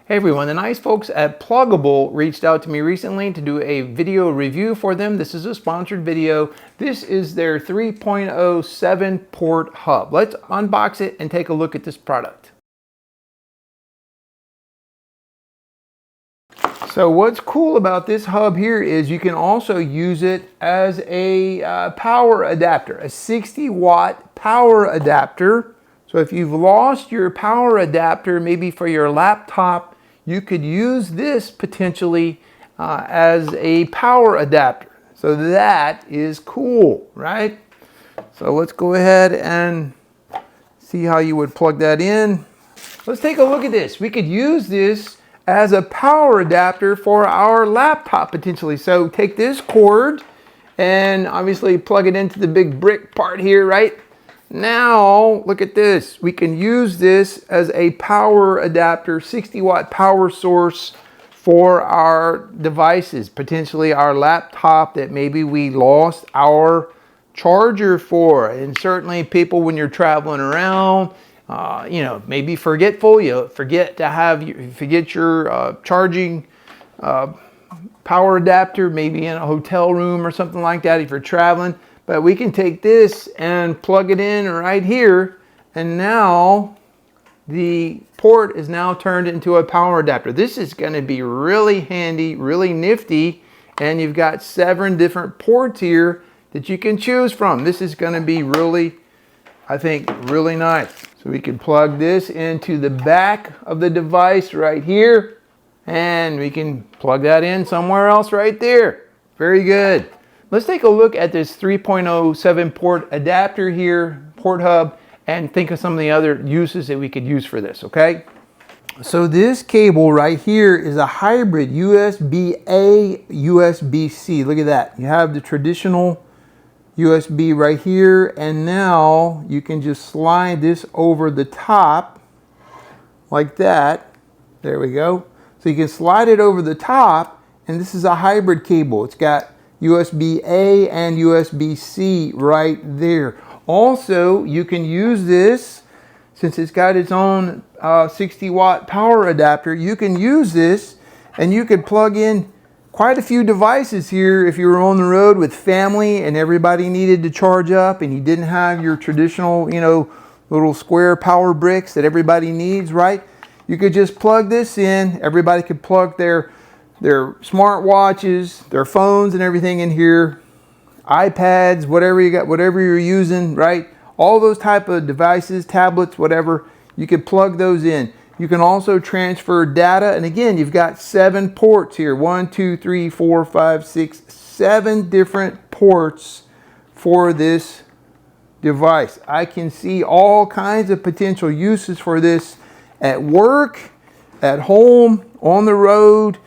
Hey everyone, the nice folks at Plugable reached out to me recently to do a video review for them. This is a sponsored video. This is their 3.07 port hub. Let's unbox it and take a look at this product. So what's cool about this hub here is you can also use it as a power adapter, a 60-watt power adapter. So if you've lost your power adapter, maybe for your laptop, you could use this potentially as a power adapter. So that is cool, right? So let's go ahead and see how you would plug that in. Let's take a look at this. We could use this as a power adapter for our laptop potentially. So take this cord and obviously plug it into the big brick part here, right? Now, look at this. We can use this as a power adapter, 60-watt power source for our devices, potentially our laptop that maybe we lost our charger for. And certainly people, when you're traveling around, maybe forgetful, you forget your charging power adapter, maybe in a hotel room or something like that if you're traveling. But we can take this and plug it in right here, and now the port is now turned into a power adapter. This is going to be really handy, really nifty, and you've got 7 different ports here that you can choose from. This is going to be really, I think, really nice. So we can plug this into the back of the device right here, and we can plug that in somewhere else right there. Very good. Let's take a look at this 3.07 port adapter here, port hub, and think of some of the other uses that we could use for this, okay? So this cable right here is a hybrid USB-A, USB-C. Look at that. You have the traditional USB right here, and now you can just slide this over the top like that. There we go. So you can slide it over the top, and this is a hybrid cable. It's got USB-A and USB-C right there. Also, you can use this, since it's got its own 60-watt power adapter, you can use this and you could plug in quite a few devices here if you were on the road with family and everybody needed to charge up and you didn't have your traditional, little square power bricks that everybody needs, right? You could just plug this in. Everybody could plug their smart watches, their phones and everything in here, iPads, whatever you got, whatever you're using, right? All those type of devices, tablets, whatever, you can plug those in. You can also transfer data. And again, you've got 7 ports here. 1, 2, 3, 4, 5, 6, 7 different ports for this device. I can see all kinds of potential uses for this at work, at home, on the road,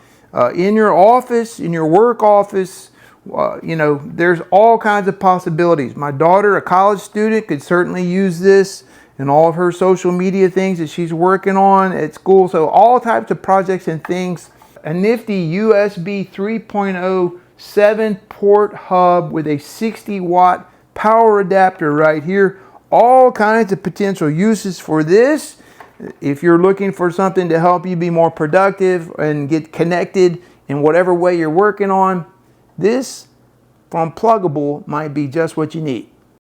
in your office, in your work office. There's all kinds of possibilities. My daughter, a college student, could certainly use this in all of her social media things that she's working on at school. So all types of projects and things. A nifty USB 3.07 port hub with a 60-watt power adapter right here. All kinds of potential uses for this. If you're looking for something to help you be more productive and get connected in whatever way you're working on, this from Plugable might be just what you need.